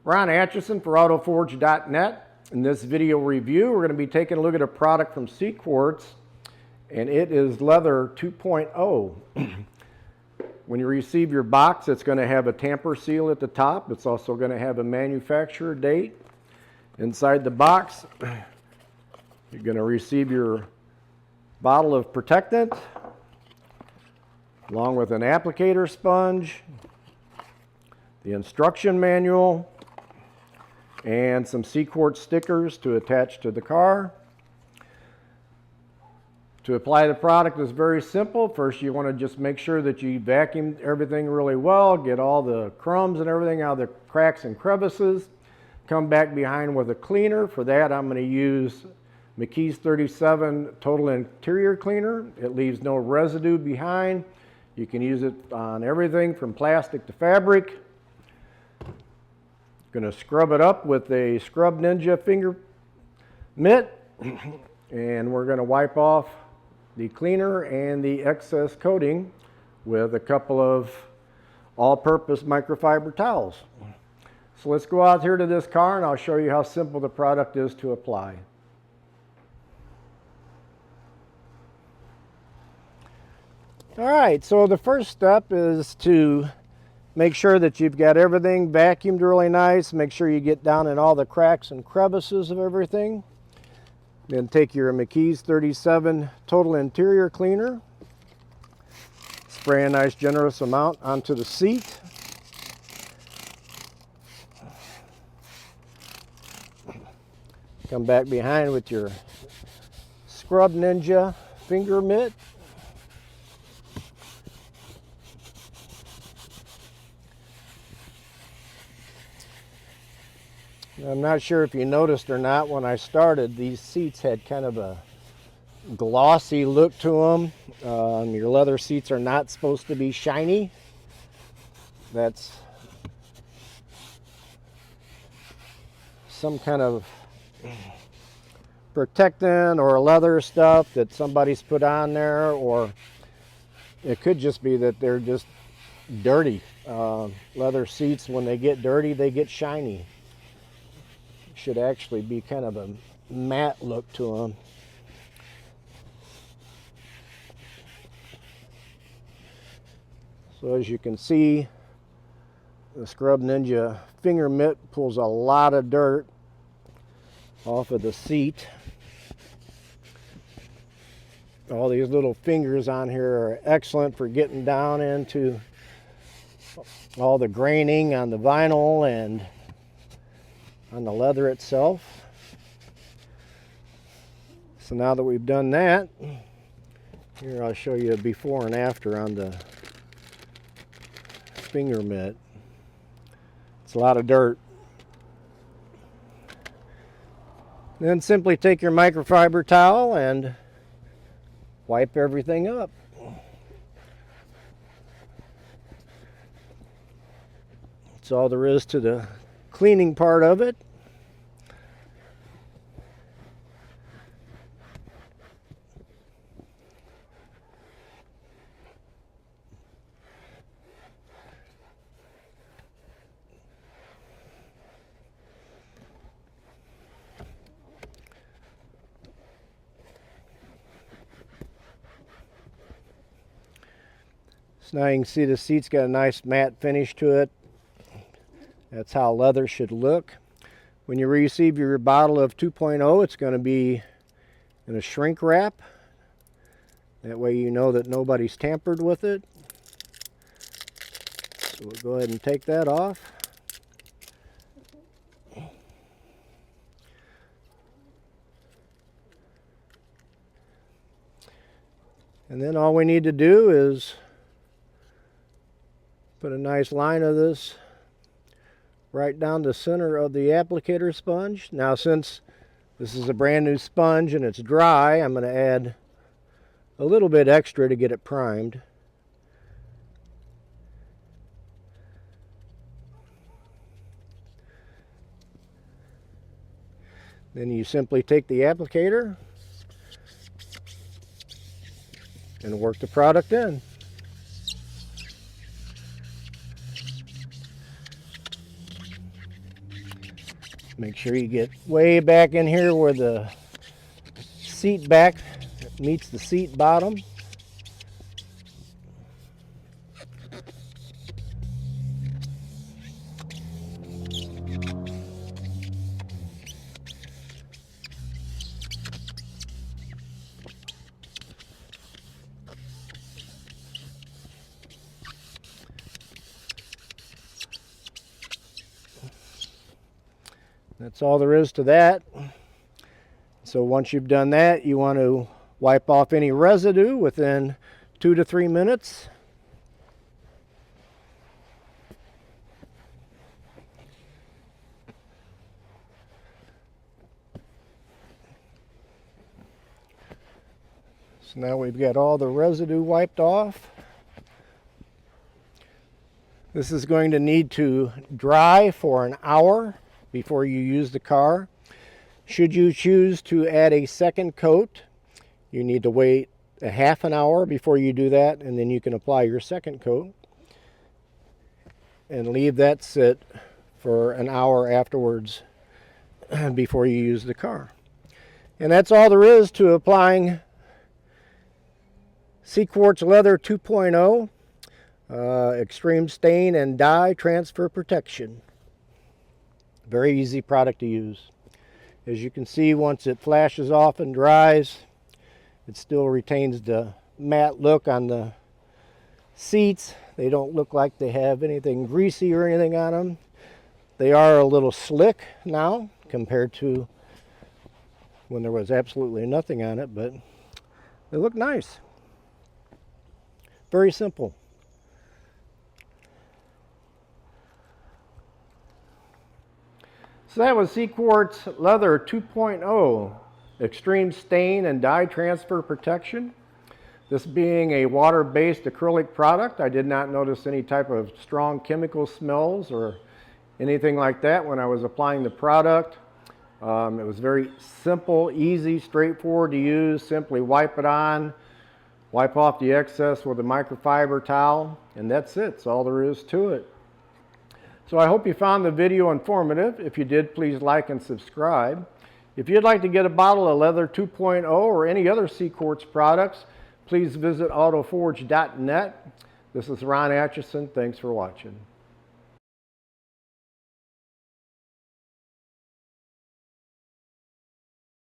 Ron Atchison for Autoforge.net. In this video review, we're going to be taking a look at a product from Cquartz, and it is Leather 2.0. When you receive your box, it's going to have a tamper seal at the top. It's also going to have a manufacturer date. Inside the box, you're going to receive your bottle of protectant, along with an applicator sponge, the instruction manual, and some Cquartz stickers to attach to the car. To apply the product is very simple. First, you want to just make sure that you vacuum everything really well, get all the crumbs and everything out of the cracks and crevices. Come back behind with a cleaner. For that, I'm going to use McKee's 37 Total Interior Cleaner. It leaves no residue behind. You can use it on everything from plastic to fabric. Going to scrub it up with a Scrub Ninja finger mitt, and we're going to wipe off the cleaner and the excess coating with a couple of all-purpose microfiber towels. So let's go out here to this car and I'll show you how simple the product is to apply. All right, so the first step is to make sure that you've got everything vacuumed really nice. Make sure you get down in all the cracks and crevices of everything. Then take your McKee's 37 Total Interior Cleaner. Spray a nice generous amount onto the seat. Come back behind with your Scrub Ninja finger mitt. I'm not sure if you noticed or not, when I started, these seats had kind of a glossy look to them. Your leather seats are not supposed to be shiny. That's some kind of protectant or leather stuff that somebody's put on there, or it could just be that they're just dirty. Leather seats, when they get dirty, they get shiny. Should actually be kind of a matte look to them. So as you can see, the Scrub Ninja finger mitt pulls a lot of dirt off of the seat. All these little fingers on here are excellent for getting down into all the graining on the vinyl and on the leather itself. So now that we've done that, here I'll show you a before and after on the finger mitt. It's a lot of dirt. Then simply take your microfiber towel and wipe everything up. That's all there is to the cleaning part of it. So now you can see the seat's got a nice matte finish to it. That's how leather should look. When you receive your bottle of 2.0, it's going to be in a shrink wrap. That way you know that nobody's tampered with it. So we'll go ahead and take that off. And then all we need to do is put a nice line of this right down the center of the applicator sponge. Now, since this is a brand new sponge and it's dry, I'm going to add a little bit extra to get it primed. Then you simply take the applicator and work the product in. Make sure you get way back in here where the seat back meets the seat bottom. That's all there is to that. So once you've done that, you want to wipe off any residue within 2 to 3 minutes. So now we've got all the residue wiped off. This is going to need to dry for an hour before you use the car. Should you choose to add a second coat, you need to wait a half an hour before you do that, and then you can apply your second coat and leave that sit for an hour afterwards before you use the car. And that's all there is to applying Cquartz Leather 2.0 Extreme Stain and Dye Transfer Protection. Very easy product to use. As you can see, once it flashes off and dries, it still retains the matte look on the seats. They don't look like they have anything greasy or anything on them. They are a little slick now compared to when there was absolutely nothing on it, but they look nice. Very simple. So that was Cquartz Leather 2.0 Extreme Stain and Dye Transfer Protection. This being a water-based acrylic product, I did not notice any type of strong chemical smells or anything like that when I was applying the product. It was very simple, easy, straightforward to use. Simply wipe it on, wipe off the excess with a microfiber towel, and that's it. That's all there is to it. So I hope you found the video informative. If you did, please like and subscribe. If you'd like to get a bottle of Leather 2.0 or any other Cquartz products, please visit Autoforge.net. This is Ron Atchison. Thanks for watching.